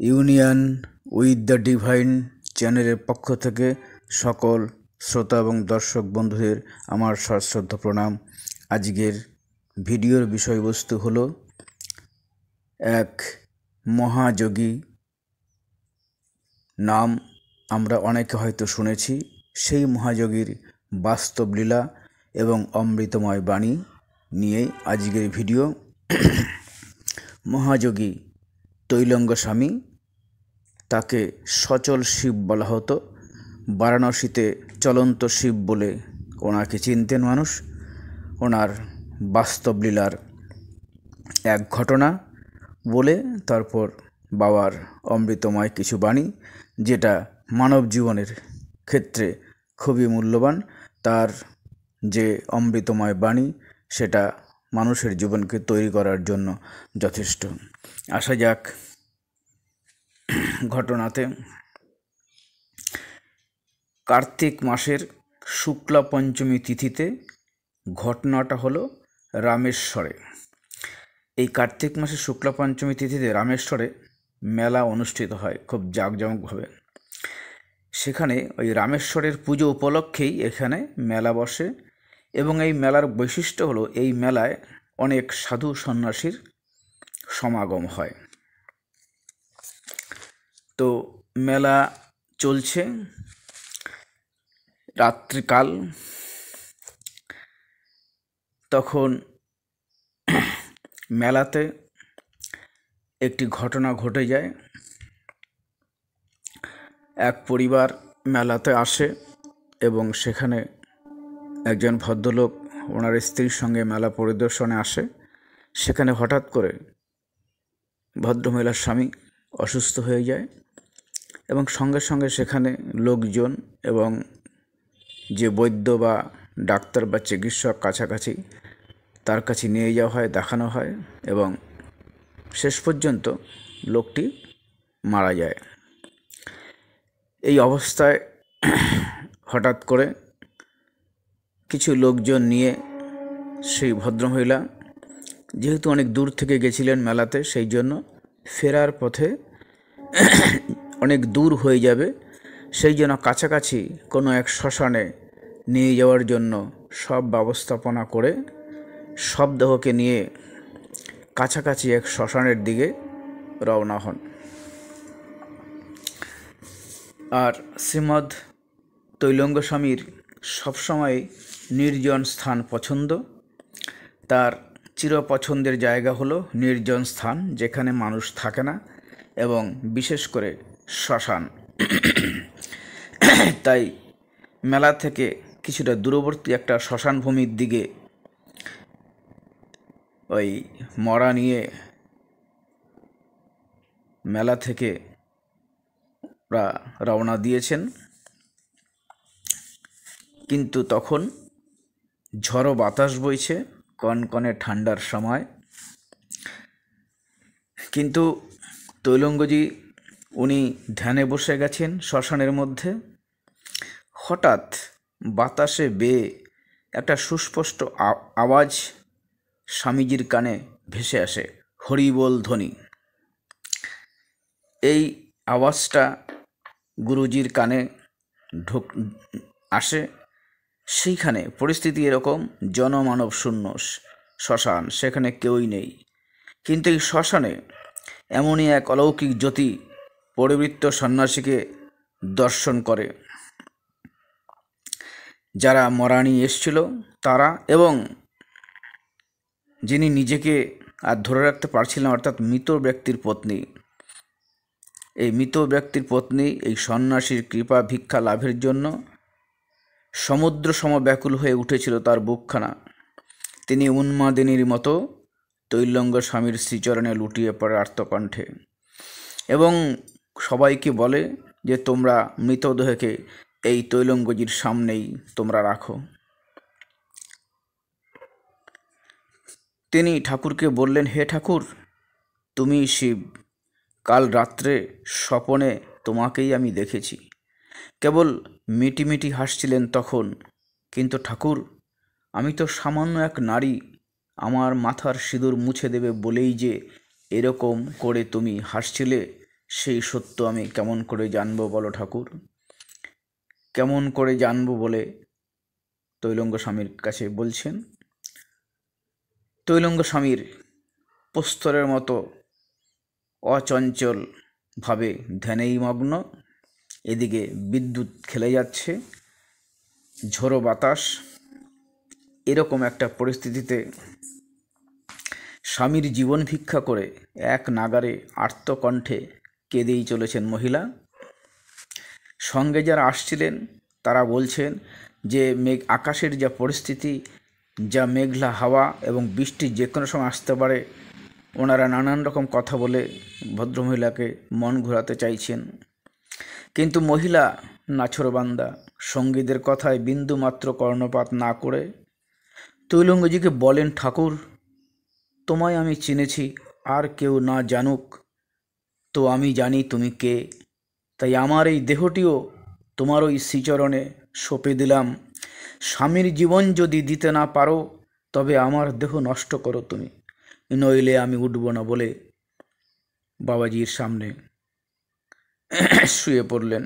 Union with the divine চ্যানেলের পক্ষ থেকে সকল শ্রোতা এবং দর্শক বন্ধুদের আমার সশ্রদ্ধ প্রণাম। আজকের ভিডিওর বিষয়বস্তু হলো এক মহাযোগী, নাম আমরা অনেকে হয়তো শুনেছি। সেই মহাযোগীর বাস্তব লীলা এবং অমৃতময় বাণী নিয়েই আজকের ভিডিও। মহাযোগী তৈলঙ্গ স্বামী, তাকে সচল শিব বলা হতো। বারাণসীতে চলন্ত শিব বলে ওনাকে চিনতেন মানুষ। ওনার বাস্তব লীলার এক ঘটনা বলে তারপর বাবার অমৃতময় কিছু বাণী, যেটা মানব জীবনের ক্ষেত্রে খুবই মূল্যবান। তার যে অমৃতময় বাণী সেটা মানুষের জীবনকে তৈরি করার জন্য যথেষ্ট। আসা যাক ঘটনাতে। কার্তিক মাসের শুক্লা পঞ্চমী তিথিতে ঘটনাটা হলো রামেশ্বরে। এই কার্তিক মাসের শুক্লা পঞ্চমী তিথিতে রামেশ্বরে মেলা অনুষ্ঠিত হয় খুব জাঁকজমকভাবে। সেখানে ওই রামেশ্বরের পুজো উপলক্ষেই এখানে মেলা বসে, এবং এই মেলার বৈশিষ্ট্য হলো এই মেলায় অনেক সাধু সন্ন্যাসীর সমাগম হয়। তো মেলা চলছে রাত্রিকাল। তখন মেলাতে একটি ঘটনা ঘটে যায়। এক পরিবার মেলাতে আসে এবং সেখানে একজন ভদ্রলোক ওনার স্ত্রীর সঙ্গে মেলা পরিদর্শনে আসে। সেখানে হঠাৎ করে ভদ্রমহিলার স্বামী অসুস্থ হয়ে যায় এবং সঙ্গে সঙ্গে সেখানে লোকজন এবং যে বৈদ্য বা ডাক্তার বা চিকিৎসক কাছাকাছি, তার কাছে নিয়ে যাওয়া হয়, দেখানো হয়, এবং শেষ পর্যন্ত লোকটি মারা যায়। এই অবস্থায় হঠাৎ করে কিছু লোকজন নিয়ে সেই ভদ্রমহিলা, যেহেতু অনেক দূর থেকে গেছিলেন মেলাতে, সেই জন্য ফেরার পথে অনেক দূর হয়ে যাবে, সেই জন্য কাছাকাছি কোনো এক শ্মশানে নিয়ে যাওয়ার জন্য সব ব্যবস্থাপনা করে সব দেহকে নিয়ে কাছাকাছি এক শ্মশানের দিকে রওনা হন। আর শ্রীমৎ তৈলঙ্গ স্বামীর সবসময় নির্জন স্থান পছন্দ। তার চিরপছন্দের জায়গা হলো নির্জন স্থান, যেখানে মানুষ থাকে না, এবং বিশেষ করে শ্মশান। তাই মেলা থেকে কিছুটা দূরবর্তী একটা শ্মশান ভূমির দিকে ওই মরা নিয়ে মেলা থেকে রওনা দিয়েছেন। কিন্তু তখন ঝড়ো বাতাস বইছে, কনকনে ঠান্ডার সময়। কিন্তু তৈলঙ্গজি উনি ধ্যানে বসে গেছেন শ্মশানের মধ্যে। হঠাৎ বাতাসে বেয়ে একটা সুস্পষ্ট আওয়াজ স্বামীজির কানে ভেসে আসে, হরিবোল ধ্বনি। এই আওয়াজটা গুরুজির কানে আসে। সেইখানে পরিস্থিতি এরকম, জনমানব শূন্য শ্মশান, সেখানে কেউই নেই। কিন্তু এই শ্মশানে এমনই এক অলৌকিক জ্যোতি পরিবৃত্ত সন্ন্যাসীকে দর্শন করে। যারা মরা নিয়ে এসেছিল তারা, এবং যিনি নিজেকে আর ধরে রাখতে পারছিলেন, অর্থাৎ মৃত ব্যক্তির পত্নী, এই মৃত ব্যক্তির পত্নী এই সন্ন্যাসীর কৃপা ভিক্ষা লাভের জন্য সমুদ্র সম ব্যাকুল হয়ে উঠেছিল তার বুকখানা। তিনি উন্মাদিনীর মতো তৈলঙ্গ স্বামীর শ্রীচরণে লুটিয়ে পড়ে আর্তকণ্ঠে, এবং সবাইকে বলে যে তোমরা মৃতদেহকে এই তৈলঙ্গজির সামনেই তোমরা রাখো। তিনি ঠাকুরকে বললেন, হে ঠাকুর, তুমি শিব, কাল রাত্রে স্বপনে তোমাকেই আমি দেখেছি। কেবল মিটিমিটি হাসছিলেন তখন। কিন্তু ঠাকুর, আমি তো সামান্য এক নারী, আমার মাথার সিঁদুর মুছে দেবে বলেই যে এরকম করে তুমি হাসছিলে, সেই সত্য আমি কেমন করে জানবো বলো ঠাকুর, কেমন করে জানবো বলে তৈলঙ্গ স্বামীর কাছে বলছেন। তৈলঙ্গ স্বামীর প্রস্তরের মতো অচঞ্চলভাবে ধ্যানেই মগ্ন। এদিকে বিদ্যুৎ খেলে যাচ্ছে, ঝোড়ো বাতাস। এরকম একটা পরিস্থিতিতে স্বামীর জীবন ভিক্ষা করে এক নাগারে আর্তকণ্ঠে কেঁদেই চলেছেন মহিলা। সঙ্গে যারা আসছিলেন তারা বলছেন যে আকাশের যা পরিস্থিতি, যা মেঘলা হাওয়া এবং বৃষ্টি যে কোনো সময় আসতে পারে, ওনারা নানান রকম কথা বলে ভদ্রমহিলাকে মন ঘোরাতে চাইছেন। কিন্তু মহিলা নাছোড়বান্দা, সঙ্গীদের কথায় বিন্দুমাত্র কর্ণপাত না করে তৈলঙ্গজিকে বলেন, ঠাকুর তোমায় আমি চিনেছি, আর কেউ না জানুক তো আমি জানি তুমি কে। তাই আমার এই দেহটিও তোমার ওই শ্রীচরণে সঁপে দিলাম। স্বামীর জীবন যদি দিতে না পারো তবে আমার দেহ নষ্ট করো তুমি, নইলে আমি উঠব না বলে বাবাজির সামনে শুয়ে পড়লেন।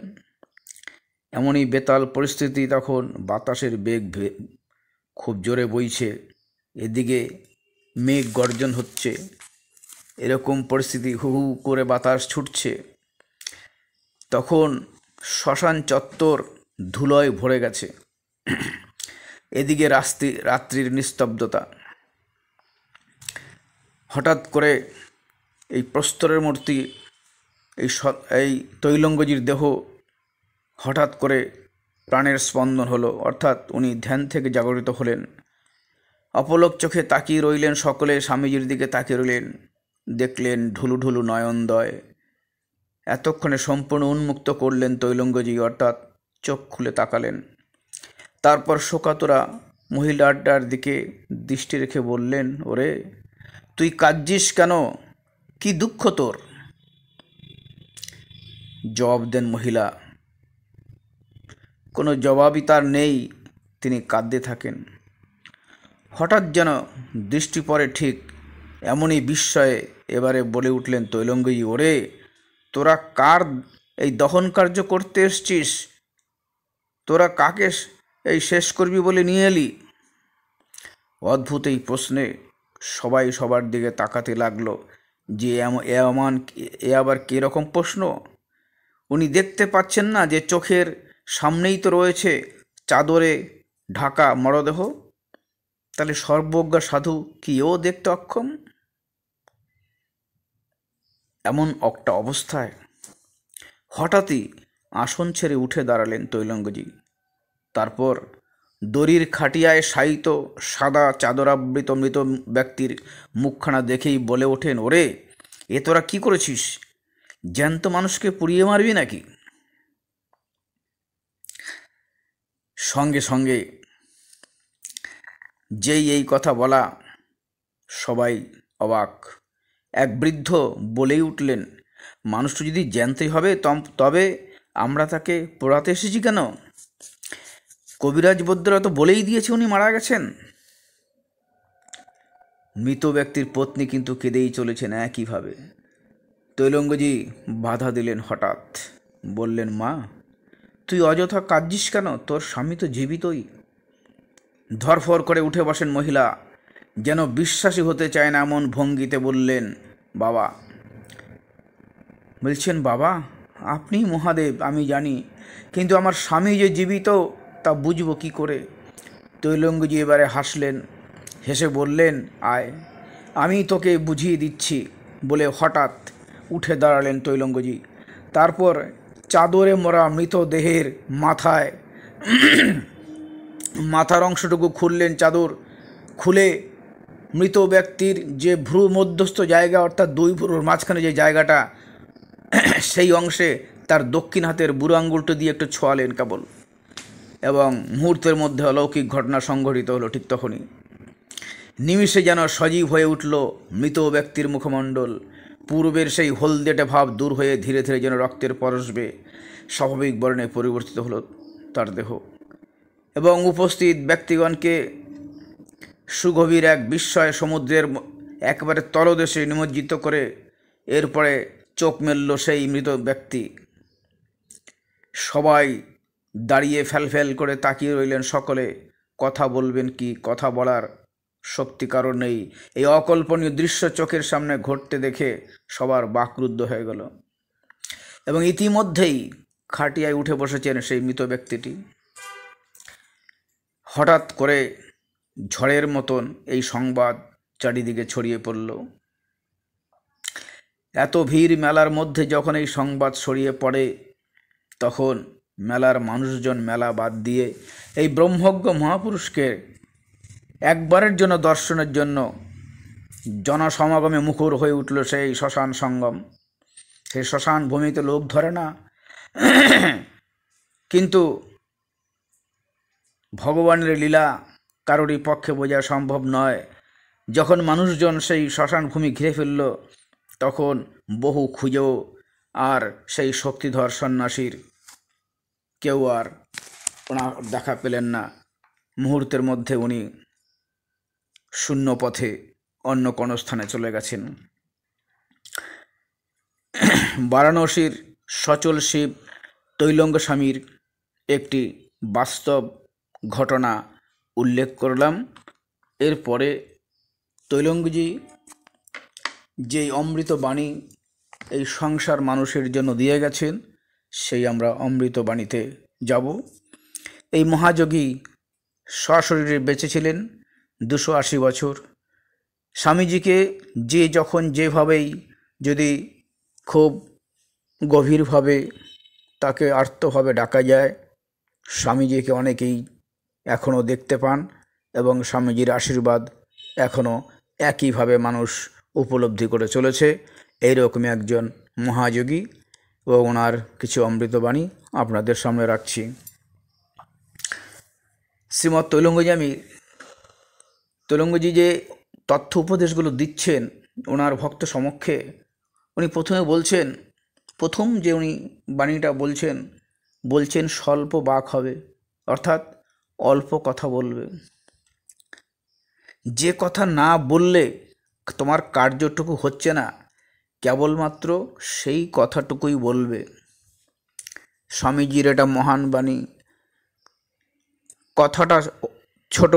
এমনই বেতাল পরিস্থিতি তখন। বাতাসের বেগ খুব জোরে বইছে, এদিকে মেঘ গর্জন হচ্ছে। এরকম পরিস্থিতি, হু হু করে বাতাস ছুটছে। তখন শ্মশান চত্বর ধুলোয় ভরে গেছে। এদিকে রাত্রির নিস্তব্ধতা। হঠাৎ করে এই প্রস্তরের মূর্তি, এই তৈলঙ্গজির দেহ হঠাৎ করে প্রাণের স্পন্দন হলো, অর্থাৎ উনি ধ্যান থেকে জাগরিত হলেন। অপলক চোখে তাকিয়ে রইলেন সকলে, স্বামীজির দিকে তাকিয়ে রইলেন। দেখলেন ঢুলু ঢুলু নয়নদয়। এতক্ষণে সম্পূর্ণ উন্মুক্ত করলেন তৈলঙ্গজি, অর্থাৎ চোখ খুলে তাকালেন। তারপর শোকাতুরা মহিলাটার দিকে দৃষ্টি রেখে বললেন, ওরে তুই কাঁদছিস কেন, কি দুঃখ তোর? জবাব দেন মহিলা। কোনো জবাবই তার নেই, তিনি কাঁদতে থাকেন। হঠাৎ যেন দৃষ্টি পড়ে ঠিক এমনই বিস্ময়ে এবারে বলে উঠলেন তৈলঙ্গজি, ওরে তোরা কার এই দহন কার্য করতে এসছিস? তোরা কাকে এই শেষ করবি বলে নিয়ে এলি? অদ্ভুত এই প্রশ্নে সবাই সবার দিকে তাকাতে লাগলো যে এ আবার কীরকম প্রশ্ন। উনি দেখতে পাচ্ছেন না যে চোখের সামনেই তো রয়েছে চাদরে ঢাকা মরদেহ? তাহলে সর্বজ্ঞা সাধু কি ও দেখতে অক্ষম? এমন একটা অবস্থায় হঠাৎই আসন ছেড়ে উঠে দাঁড়ালেন তৈলঙ্গজি। তারপর দড়ির খাটিয়ায় শায়িত সাদা চাদরাবৃত মৃত ব্যক্তির মুখখানা দেখেই বলে ওঠেন, ওরে এ তোরা কী করেছিস? জ্যান্ত মানুষকে পুড়িয়ে মারবি নাকি? সঙ্গে সঙ্গে যেই এই কথা বলা, সবাই অবাক। এক বৃদ্ধ বলেই উঠলেন, মানুষটা যদি জ্যান্তই হবে তবে আমরা তাকে পোড়াতে এসেছি কেন? কবিরাজ বৈদ্যরা তো বলেই দিয়েছে উনি মারা গেছেন। মৃত ব্যক্তির পত্নী কিন্তু কেঁদেই চলেছেন একইভাবে। তৈলঙ্গজি বাধা দিলেন হঠাৎ, বললেন, মা তুই অযথা কাঁদছিস কেন? তোর স্বামী তো জীবিতই। ধরফর করে উঠে বসেন মহিলা, যেন বিশ্বাসী হতে চায় না এমন ভঙ্গিতে বললেন, বাবা। বলছেন, বাবা আপনি মহাদেব আমি জানি, কিন্তু আমার স্বামী যে জীবিত তা বুঝবো কী করে? তৈলঙ্গজি এবারে হাসলেন, হেসে বললেন, আয় আমি তোকে বুঝিয়ে দিচ্ছি বলে হঠাৎ উঠে দাঁড়ালেন তৈলঙ্গজি। তারপর চাদরে মোড়া মৃতদেহের মাথার অংশটুকু খুললেন। চাদর খুলে মৃত ব্যক্তির যে ভ্রু মধ্যস্থ জায়গা, অর্থাৎ দুই ভ্রুর মাঝখানে যে জায়গাটা, সেই অংশে তার দক্ষিণ হাতের বুড়ো আঙ্গুলটা দিয়ে একটু ছোঁয়ালেন কেবল, এবং মুহূর্তের মধ্যে অলৌকিক ঘটনা সংঘটিত হলো। ঠিক তখনই নিমিষে যেন সজীব হয়ে উঠল মৃত ব্যক্তির মুখমণ্ডল। পূর্বের সেই হলদেটে ভাব দূর হয়ে ধীরে ধীরে যেন রক্তের পরশবে স্বাভাবিক বর্ণে পরিবর্তিত হলো তার দেহ, এবং উপস্থিত ব্যক্তিগণকে সুগভীর এক বিস্ময় সমুদ্রের একেবারে তলদেশে নিমজ্জিত করে এরপরে চোখ মেলল সেই মৃত ব্যক্তি। সবাই দাঁড়িয়ে ফ্যালফ্যাল করে তাকিয়ে রইলেন। সকলে কথা বলবেন কি, কথা বলার শক্তি কারো নেই। এই অকল্পনীয় দৃশ্য চোখের সামনে ঘটতে দেখে সবার বাকরুদ্ধ হয়ে গেল এবং ইতিমধ্যেই খাটিয়ায় উঠে বসেছেন সেই মৃত ব্যক্তিটি। হঠাৎ করে ঝড়ের মতন এই সংবাদ চারিদিকে ছড়িয়ে পড়ল। এত ভিড় মেলার মধ্যে যখন এই সংবাদ ছড়িয়ে পড়ে, তখন মেলার মানুষজন মেলা বাদ দিয়ে এই ব্রহ্মজ্ঞ মহাপুরুষকে একবারের জন্য দর্শনের জন্য জনসমাগমে মুখর হয়ে উঠল সেই শ্মশান সঙ্গম। সেই শ্মশান ভূমিতে লোক ধরে না, কিন্তু ভগবানের লীলা কারোরই পক্ষে বোঝা সম্ভব নয়। যখন মানুষজন সেই শ্মশান ভূমি ঘিরে ফেলল, তখন বহু খুঁজেও আর সেই শক্তিধর সন্ন্যাসীর কেউ আর ওনার দেখা পেলেন না। মুহূর্তের মধ্যে উনি শূন্য পথে অন্য কোনো স্থানে চলে গেছেন। বারাণসীর সচল শিব তৈলঙ্গ স্বামীর একটি বাস্তব ঘটনা উল্লেখ করলাম। এরপরে তৈলঙ্গজি যেই অমৃত বাণী এই সংসার মানুষের জন্য দিয়ে গেছেন, সেই আমরা অমৃত বাণীতে যাব। এই মহাযোগী সশরীরে বেঁচে ছিলেন 280 বছর। স্বামীজিকে যে যখন যেভাবেই যদি খুব গভীরভাবে তাকে আর্তভাবে ডাকা যায়, স্বামীজিকে অনেকেই এখনও দেখতে পান এবং স্বামীজির আশীর্বাদ এখনও একইভাবে মানুষ উপলব্ধি করে চলেছে। এইরকমই একজন মহাযোগী ও ওনার কিছু অমৃতবাণী আপনাদের সামনে রাখছি। শ্রীমৎ তৈলঙ্গজি যে তথ্য উপদেশগুলো দিচ্ছেন ওনার ভক্ত সমক্ষে, উনি প্রথমে বলছেন, প্রথম যে উনি বাণীটা বলছেন স্বল্প বাক হবে, অর্থাৎ অল্প কথা বলবে। যে কথা না বললে তোমার কার্যটুকু হচ্ছে না, কেবলমাত্র সেই কথাটুকুই বলবে। স্বামীজির এটা মহান বাণী। কথাটা ছোট,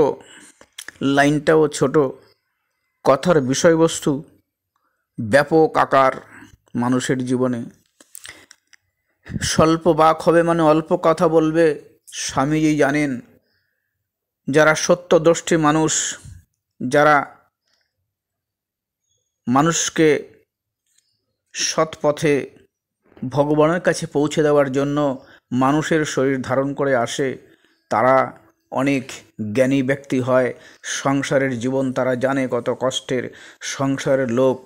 লাইনটাও ছোট, কথার বিষয়বস্তু ব্যাপক আকার মানুষের জীবনে। স্বল্প বাক হবে মানে অল্প কথা বলবে। স্বামীজি জানেন, যারা সত্যদ্রষ্টি মানুষ, যারা মানুষকে সৎপথে ভগবানের কাছে পৌঁছে দেওয়ার জন্য মানুষের শরীর ধারণ করে আসে, তারা অনেক জ্ঞানী ব্যক্তি হয়। সংসারের জীবন তারা জানে কত কষ্টের। সংসারের লোক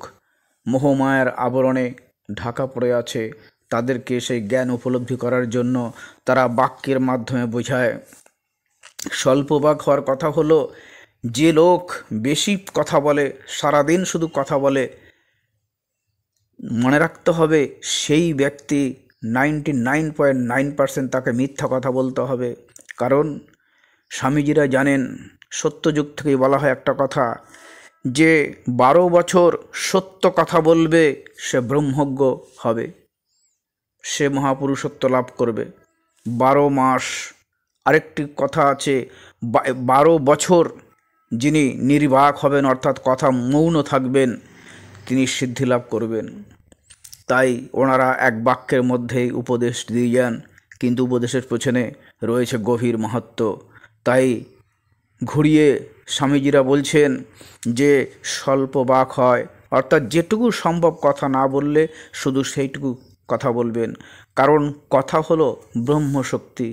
মোহমায়ার আবরণে ঢাকা পড়ে আছে, তাদেরকে সেই জ্ঞান উপলব্ধি করার জন্য তারা বাক্যের মাধ্যমে বোঝায়। স্বল্প বাক হওয়ার কথা হলো, যে লোক বেশি কথা বলে, সারাদিন শুধু কথা বলে, মনে রাখতে হবে সেই ব্যক্তি 99.9% তাকে মিথ্যা কথা বলতে হবে। কারণ স্বামীজিরা জানেন, সত্যযুগ থেকেই বলা হয় একটা কথা, যে 12 বছর সত্য কথা বলবে সে ব্রহ্মজ্ঞ হবে, সে মহাপুরুষত্ব লাভ করবে। 12 মাস, আরেকটি কথা আছে, 12 বছর যিনি নির্বাক হবেন, অর্থাৎ কথা মৌন থাকবেন, তিনি সিদ্ধি লাভ করবেন। তাই ওনারা এক বাক্যের মধ্যেই উপদেশ দিয়ে যান, কিন্তু উপদেশের পেছনে রয়েছে গভীর মাহাত্ম্য। তাই ঘুরিয়ে স্বামীজিরা বলছেন যে স্বল্প বাক হয়, অর্থাৎ যেটুকু সম্ভব কথা না বললে শুধু সেইটুকু কথা বলবেন। কারণ কথা হলো ব্রহ্মশক্তি।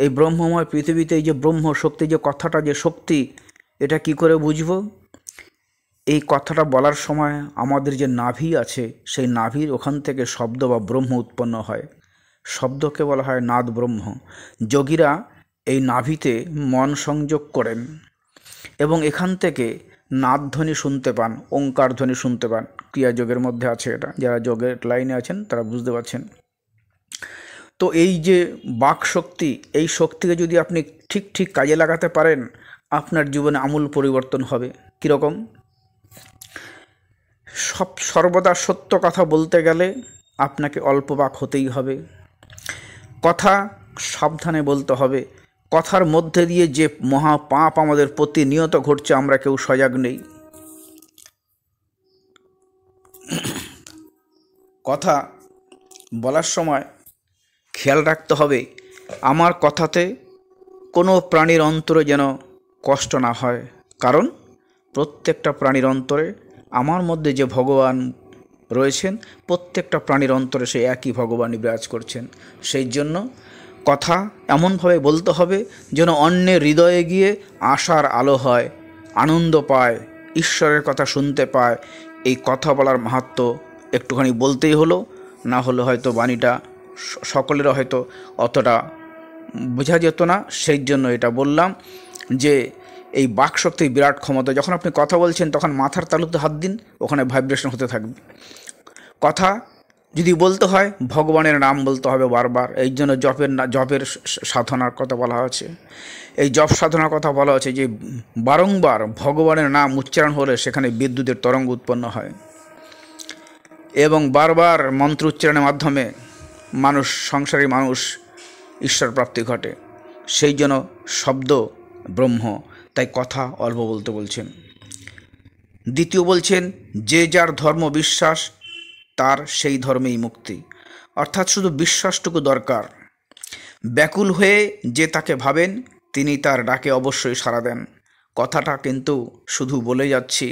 এই ব্রহ্মময় পৃথিবীতে এই যে ব্রহ্মশক্তি, যে কথাটা যে শক্তি, এটা কি করে বুঝব? এই কথাটা বলার সময় আমাদের যে নাভি আছে, সেই নাভির ওখান থেকে শব্দ বা ব্রহ্ম উৎপন্ন হয়। শব্দকে বলা হয় নাদ ব্রহ্ম। যোগীরা এই নাভিতে মন সংযোগ করেন এবং এখান থেকে নাদ ধ্বনি শুনতে পান, ওঙ্কার ধ্বনি শুনতে পান। ক্রিয়াযোগের মধ্যে আছে এটা, যারা যোগের লাইনে আছেন তারা বুঝতে পারছেন। তো এই যে বাক শক্তি, এই শক্তিকে যদি আপনি ঠিক কাজে লাগাতে পারেন, আপনার জীবনে আমূল পরিবর্তন হবে। কীরকম? সর্বদা সত্য কথা বলতে গেলে আপনাকে অল্পবাক হতেই হবে। কথা সাবধানে বলতে হবে। কথার মধ্যে দিয়ে যে মহা পাপ আমাদের প্রতিনিয়ত ঘটছে, আমরা কেউ সজাগ নেই। কথা বলার সময় খেয়াল রাখতে হবে আমার কথাতে কোনো প্রাণীর অন্তরে যেন কষ্ট না হয়, কারণ প্রত্যেকটা প্রাণীর অন্তরে আমার মধ্যে যে ভগবান রয়েছেন, প্রত্যেকটা প্রাণীর অন্তরে সেই একই ভগবানই বিরাজ করছেন। সেই জন্য কথা এমনভাবে বলতে হবে যেন অন্যের হৃদয়ে গিয়ে আশার আলো হয়, আনন্দ পায়, ঈশ্বরের কথা শুনতে পায়। এই কথা বলার মাহাত্ম্য একটুখানি বলতেই হলো, না হলে হয়তো বাণীটা সকলের হয়তো অতটা বোঝা যেত না। সেই জন্য এটা বললাম যে এই বাকশক্তির বিরাট ক্ষমতা। যখন আপনি কথা বলছেন তখন মাথার তালুতে হাত দিন, ওখানে ভাইব্রেশন হতে থাকবে। কথা যদি বলতে হয় ভগবানের নাম বলতে হবে বারবার। এই জন্য জপের সাধনার কথা বলা হয়েছে। এই জপ সাধনার কথা বলা হয়েছে যে বারংবার ভগবানের নাম উচ্চারণ হলে সেখানে বিদ্যুতের তরঙ্গ উৎপন্ন হয় এবং বারবার মন্ত্র উচ্চারণের মাধ্যমে সংসারী মানুষ ঈশ্বর প্রাপ্তি ঘটে। সেই জন্য শব্দ ব্রহ্ম, তাই কথা অল্প বলতে বলছেন। দ্বিতীয় বলছেন যে যার ধর্ম বিশ্বাস তার সেই ধর্মেই মুক্তি, অর্থাৎ শুধু বিশ্বাসটুকু দরকার। ব্যাকুল হয়ে যে তাকে ভাবেন তিনি তার ডাকে অবশ্যই সাড়া দেন। কথাটা কিন্তু শুধু বলে যাচ্ছি,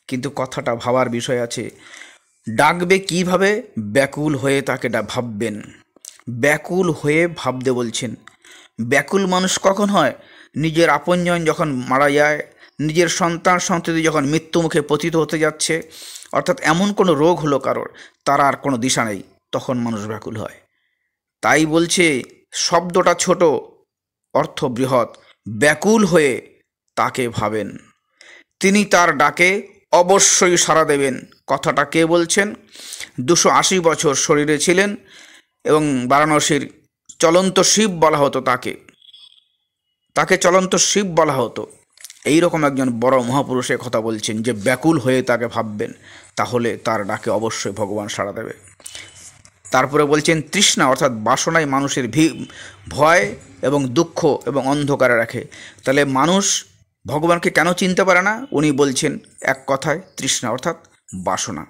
কিন্তু কথাটা ভাবার বিষয় আছে। ডাকবে কিভাবে? ব্যাকুল হয়ে তাকে ভাববেন। ব্যাকুল হয়ে ভাবতে বলছেন। ব্যাকুল মানুষ কখন হয়? নিজের আপনজন যখন মারা যায়, নিজের সন্তান সন্ততি যখন মৃত্যুমুখে পতিত হতে যাচ্ছে, অর্থাৎ এমন কোনো রোগ হলো কারোর, তার আর কোনো দিশা নেই, তখন মানুষ ব্যাকুল হয়। তাই বলছে শব্দটা ছোট, অর্থ বৃহৎ। ব্যাকুল হয়ে তাকে ভাবেন, তিনি তার ডাকে অবশ্যই সাড়া দেবেন। কথাটা কে বলছেন? 280 বছর শরীরে ছিলেন এবং বারাণসীর চলন্ত শিব বলা হতো তাকে চলন্ত শিব বলা হতো। এইরকম একজন বড় মহাপুরুষের কথা বলছেন যে ব্যাকুল হয়ে তাকে ভাববেন, তাহলে তার ডাকে অবশ্যই ভগবান সাড়া দেবে। তারপরে বলছেন তৃষ্ণা, অর্থাৎ বাসনায় মানুষের ভয় এবং দুঃখ এবং অন্ধকারে রাখে। তাহলে মানুষ ভগবানকে কেন চিনতে পারে না? উনি বলছেন এক কথায় তৃষ্ণা, অর্থাৎ বাসনা।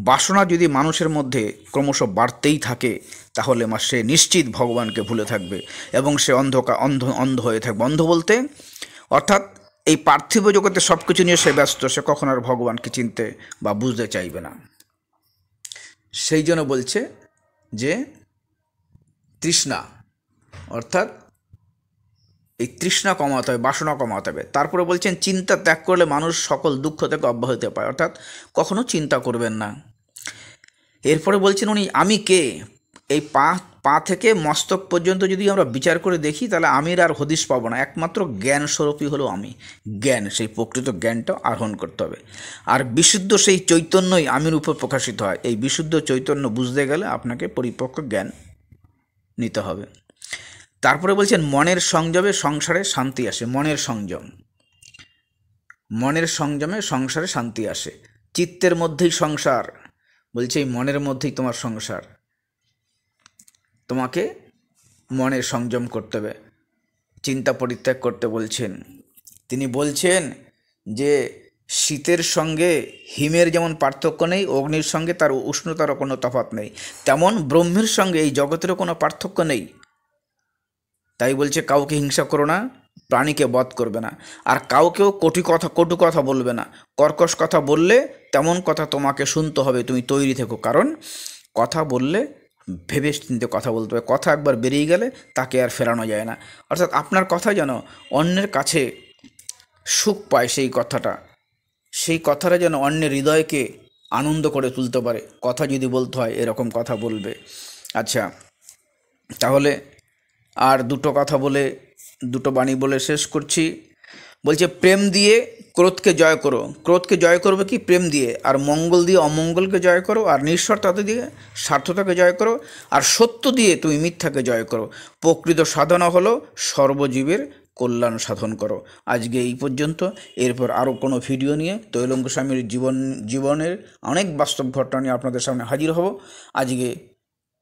বাসনা যদি মানুষের মধ্যে ক্রমশ বাড়তেই থাকে, তাহলে সে নিশ্চিত ভগবানকে ভুলে থাকবে এবং সে অন্ধ হয়ে থাকবে। অন্ধ বলতে অর্থাৎ এই পার্থিব জগতে সব কিছু নিয়ে সে ব্যস্ত, সে কখন আর ভগবানকে চিনতে বা বুঝতে চাইবে না। সেই জন্য বলছে যে তৃষ্ণা, অর্থাৎ এই তৃষ্ণা কমাতে হবে, বাসনা কমাতে হবে। তারপরে বলছেন চিন্তা ত্যাগ করলে মানুষ সকল দুঃখ থেকে অব্যাহতি পায়, অর্থাৎ কখনো চিন্তা করবেন না। এরপরে বলছেন উনি আমি কে। এই পা থেকে মস্তক পর্যন্ত যদি আমরা বিচার করে দেখি, তাহলে আমির আর হদিশ পাবো না। একমাত্র জ্ঞান স্বরূপই হলো আমি। জ্ঞান, সেই প্রকৃত জ্ঞানটা আহরণ করতে হবে। আর বিশুদ্ধ সেই চৈতন্যই আমির উপর প্রকাশিত হয়। এই বিশুদ্ধ চৈতন্য বুঝতে গেলে আপনাকে পরিপক্ক জ্ঞান নিতে হবে। তারপরে বলছেন মনের সংযমে সংসারে শান্তি আসে। মনের সংযমে সংসারে শান্তি আসে। চিত্তের মধ্যেই সংসার, বলছে এই মনের মধ্যেই তোমার সংসার। তোমাকে মনের সংযম করতে হবে, চিন্তা পরিত্যাগ করতে বলছেন। তিনি বলছেন যে শীতের সঙ্গে হিমের যেমন পার্থক্য নেই, অগ্নির সঙ্গে তার উষ্ণতারও কোনো তফাৎ নেই, তেমন ব্রহ্মের সঙ্গে এই জগতেরও কোনো পার্থক্য নেই। তাই বলছে কাউকে হিংসা করো না, প্রাণীকে বধ করবে না, আর কাউকেও কটু কথা বলবে না। কর্কশ কথা বললে তেমন কথা তোমাকে শুনতে হবে, তুমি তৈরি থেকো। কারণ কথা বললে ভেবে চিন্তে কথা বলতে হবে। কথা একবার বেরিয়ে গেলে তাকে আর ফেরানো যায় না। অর্থাৎ আপনার কথা যেন অন্যের কাছে সুখ পায়, সেই কথাটা যেন অন্যের হৃদয়কে আনন্দ করে তুলতে পারে। কথা যদি বলতে হয় এরকম কথা বলবে। আচ্ছা, তাহলে আর দুটো বাণী বলে শেষ করছি। বলছে প্রেম দিয়ে ক্রোধকে জয় করো। ক্রোধকে জয় করবে কি? প্রেম দিয়ে। আর মঙ্গল দিয়ে অমঙ্গলকে জয় করো, আর নিঃস্বার্থতা দিয়ে স্বার্থতাকে জয় করো, আর সত্য দিয়ে তুমি মিথ্যাকে জয় করো। প্রকৃত সাধনা হলো সর্বজীবের কল্যাণ সাধন করো। আজকে এই পর্যন্ত। এরপর আরও কোনো ভিডিও নিয়ে তৈলং গোস্বামীর জীবনের অনেক বাস্তব ঘটনা নিয়ে আপনাদের সামনে হাজির হব। আজকে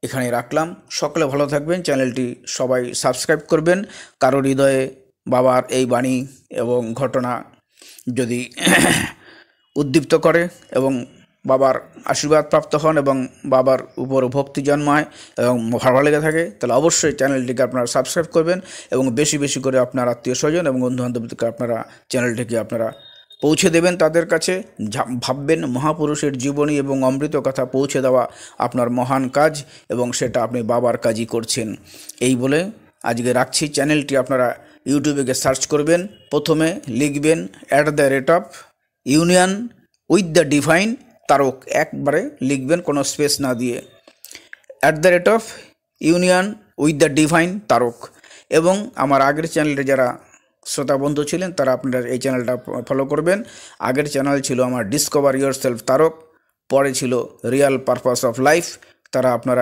এখানে রাখলাম। সকলে ভালো থাকবেন। চ্যানেলটি সবাই সাবস্ক্রাইব করবেন। কারো হৃদয়ে বাবার এই বাণী এবং ঘটনা যদি উদ্দীপ্ত করে এবং বাবার আশীর্বাদ প্রাপ্ত হন এবং বাবার উপর ভক্তি জন্মায় এবং ভালো লেগে থাকে, তাহলে অবশ্যই চ্যানেলটিকে আপনারা সাবস্ক্রাইব করবেন এবং বেশি বেশি করে আপনার আত্মীয় স্বজন এবং বন্ধুবান্ধবদেরকে আপনারা চ্যানেলটিকে আপনারা পৌঁছে দেবেন তাদের কাছে। ভাববেন মহাপুরুষের জীবনী এবং অমৃত কথা পৌঁছে দেওয়া আপনার মহান কাজ এবং সেটা আপনি বাবার কাজই করছেন। এই বলে আজকে রাখছি। চ্যানেলটি আপনারা ইউটিউবে গিয়ে সার্চ করবেন। প্রথমে লিখবেন @union with the divine Tarak, একবারে লিখবেন কোনো স্পেস না দিয়ে, @union with the divine Tarak. এবং আমার আগের চ্যানেলে যারা শ্রোতা বন্ধু ছিলেন তারা আপনারা এই চ্যানেলটা ফলো করবেন। আগের চ্যানেল ছিল আমার ডিসকভার ইয়োরসেলফ তারক, পরে ছিল রিয়াল পারপাস অফ লাইফ। তারা আপনারা